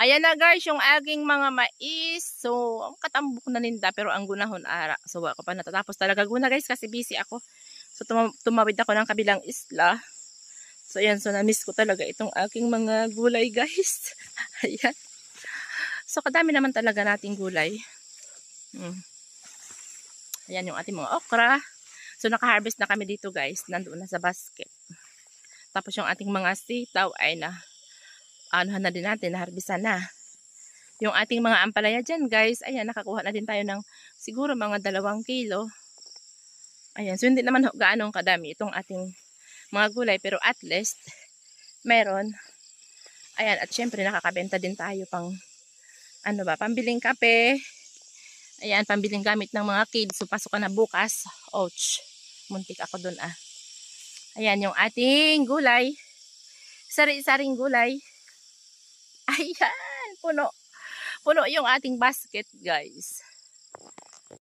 Ayan na guys, yung aking mga mais. So, ang katambok na ninda pero ang gunahon ara. So, ako pa natatapos talaga guna guys kasi busy ako. So, tumawid ako ng kabilang isla. So, ayan. So, na-miss ko talaga itong aking mga gulay guys. Ayan. So, kadami naman talaga nating gulay. Ayan yung ating mga okra. So, naka-harvest na kami dito guys. Nandoon na sa basket. Tapos yung ating mga sitaw ay anuhan na din natin, naharbisan na. Yung ating mga ampalaya dyan guys, ayan, nakakuha na din tayo ng siguro mga 2 kilo. Ayan, so hindi naman gaanong kadami itong ating mga gulay, pero at least, meron. Ayan, at syempre nakakabenta din tayo pang, pambiling kape. Ayan, pambiling gamit ng mga kids. So, pasok ka na bukas. Ouch, muntik ako dun ah. Ayan, yung ating gulay. Sari-saring gulay. Ayan, puno. Puno yung ating basket, guys.